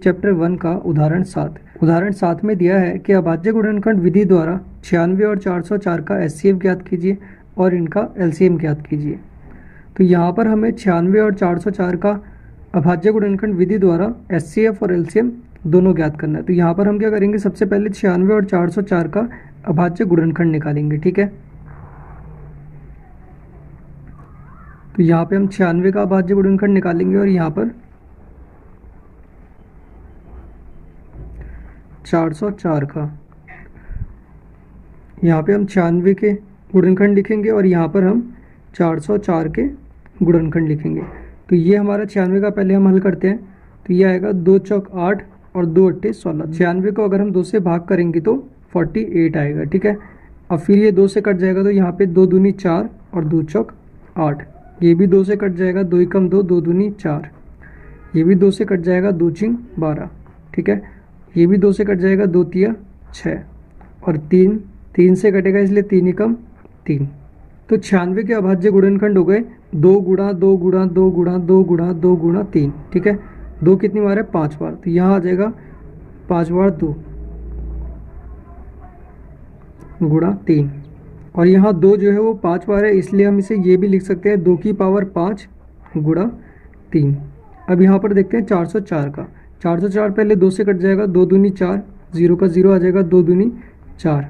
Chapter 1 का उदाहरण 7 में दिया है कि अभाज्य गुणनखंड विधि द्वारा 96 और 404 का एचसीएफ ज्ञात कीजिए और इनका एलसीएम ज्ञात कीजिए। तो यहाँ पर हमें 96 और 404 का अभाज्य गुणनखंड विधि द्वारा एचसीएफ और एलसीएम दोनों ज्ञात करना है। तो यहाँ पर हम क्या करेंगे, सबसे पहले 96 और 404 का अभाज्य गुणनखंड निकालेंगे। ठीक है, तो यहाँ पे हम 96 का अभाज्य गुणनखंड निकालेंगे और यहाँ पर 404 का, यहाँ पे हम 96 के गुणनखंड लिखेंगे और यहाँ पर हम 404 के गुणनखंड लिखेंगे। तो ये हमारा 96 का पहले हम हल करते हैं। तो ये आएगा 2 चौक 8 और 2 अट्ठे 16। 96 को अगर हम 2 से भाग करेंगे तो 48 आएगा। ठीक है, अब फिर ये 2 से कट जाएगा तो यहाँ पे 2 दूनी 4 और 2 चौक 8। ये भी 2 से कट जाएगा, 2 एकम 2, 2 दूनी 4। ये भी 2 से कट जाएगा, 2 चिंग 12। ठीक है, ये भी 2 से कट जाएगा, 2 तिया 6 और 3 से कटेगा इसलिए 3 एकम 3। तो 96 के अभाज्य गुणनखंड हो गए 2 गुणा 2 गुणा 2 गुणा 2 गुणा 2 गुणा 3। ठीक है, 2 कितनी बार है, 5 बार। तो यहाँ आ जाएगा 5 बार 2 गुणा 3 और यहाँ 2 जो है वो 5 बार है, इसलिए हम इसे ये भी लिख सकते हैं 2 की पावर 5 गुणा 3। अब यहाँ पर देखते हैं 404 का। 404 पहले 2 से कट जाएगा, 2 दूनी 4, 0 का 0 आ जाएगा, 2 दूनी 4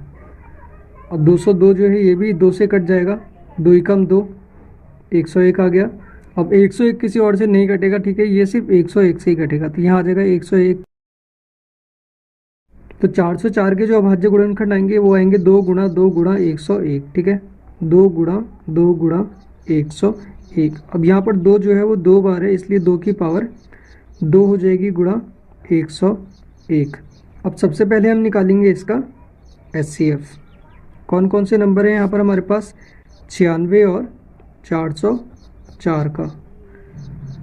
और 202 जो है ये भी 2 से कट जाएगा, 2 एकम 2, 101 आ गया। अब 101 किसी और से नहीं कटेगा। ठीक है, ये सिर्फ 101 से ही कटेगा, तो यहाँ आ जाएगा 101। तो 404 के जो अभाज्य गुणनखंड आएंगे वो आएंगे 2 गुणा 2 गुणा 101। ठीक है, 2 गुणा 2 गुणा 101। अब यहाँ पर 2 जो है वो 2 बार है, इसलिए 2 की पावर 2 हो जाएगी गुणा 101। अब सबसे पहले हम निकालेंगे इसका एचसीएफ। कौन कौन से नंबर हैं यहाँ पर हमारे पास, 96 और 404 का।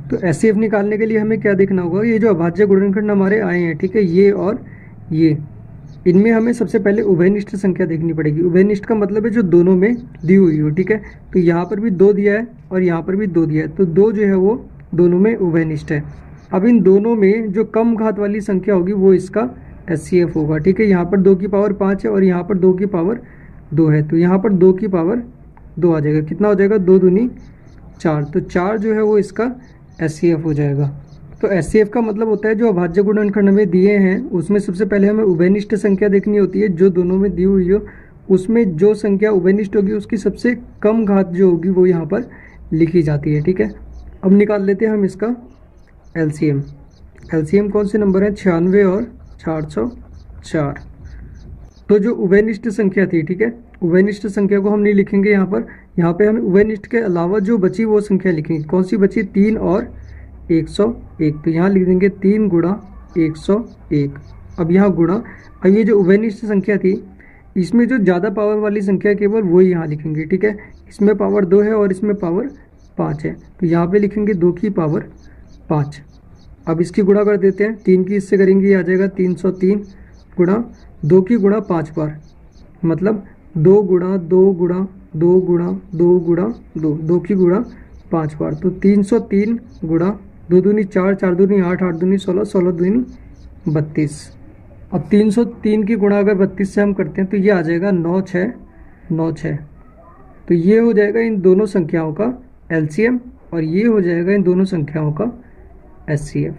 तो एचसीएफ निकालने के लिए हमें क्या देखना होगा, ये जो अभाज्य गुणनखंड हमारे आए हैं, ठीक है, ये और ये, इनमें हमें सबसे पहले उभयनिष्ठ संख्या देखनी पड़ेगी। उभयनिष्ठ का मतलब है जो दोनों में दी हुई हो। ठीक है, तो यहाँ पर भी 2 दिया है और यहाँ पर भी 2 दिया है, तो 2 जो है वो दोनों में उभयनिष्ठ है। अब इन दोनों में जो कम घात वाली संख्या होगी वो इसका एचसीएफ होगा। ठीक है, यहाँ पर 2 की पावर 5 है और यहाँ पर 2 की पावर 2 है, तो यहाँ पर 2 की पावर 2 आ जाएगा। कितना हो जाएगा, 2 दूनी 4, तो 4 जो है वो इसका एचसीएफ हो जाएगा। तो एचसीएफ का मतलब होता है जो अभाज्य गुणनखंड हमें दिए हैं उसमें सबसे पहले हमें उभयनिष्ठ संख्या देखनी होती है, जो दोनों में दी हुई हो उसमें जो संख्या उभयनिष्ठ होगी उसकी सबसे कम घात जो होगी वो यहाँ पर लिखी जाती है। ठीक है, अब निकाल लेते हैं हम इसका एलसीएम। एलसीएम कौन से नंबर है, 96 और 404। तो जो उभयनिष्ठ संख्या थी, ठीक है, उभयनिष्ठ संख्या को हम नहीं लिखेंगे यहाँ पे हमें उभयनिष्ठ के अलावा जो बची वो संख्या लिखेंगे। कौन सी बची, 3 और 101। तो यहाँ लिख देंगे 3 गुणा 101। अब यहाँ गुणा, अब ये जो उभयनिष्ठ संख्या थी इसमें जो ज़्यादा पावर वाली संख्या केवल वही यहाँ लिखेंगे। ठीक है, इसमें पावर 2 है और इसमें पावर 5 है, तो यहाँ पे लिखेंगे 2 की पावर 5। अब इसकी गुणा कर देते हैं, 3 की इससे करेंगे, ये आ जाएगा 303 गुणा 2 की गुणा 5 बार, मतलब 2 गुणा 2 गुणा 2 गुणा 2 गुणा 2, 2 की गुणा 5 बार, तो 303 गुणा 2 दूनी 4, 4 दूनी 8, 8 दूनी 16, 16 दूनी 32। अब 303 की गुणा अगर 32 से हम करते हैं तो ये आ जाएगा 9696। तो ये हो जाएगा इन दोनों संख्याओं का एलसीएम और ये हो जाएगा इन दोनों संख्याओं का एचसीएफ।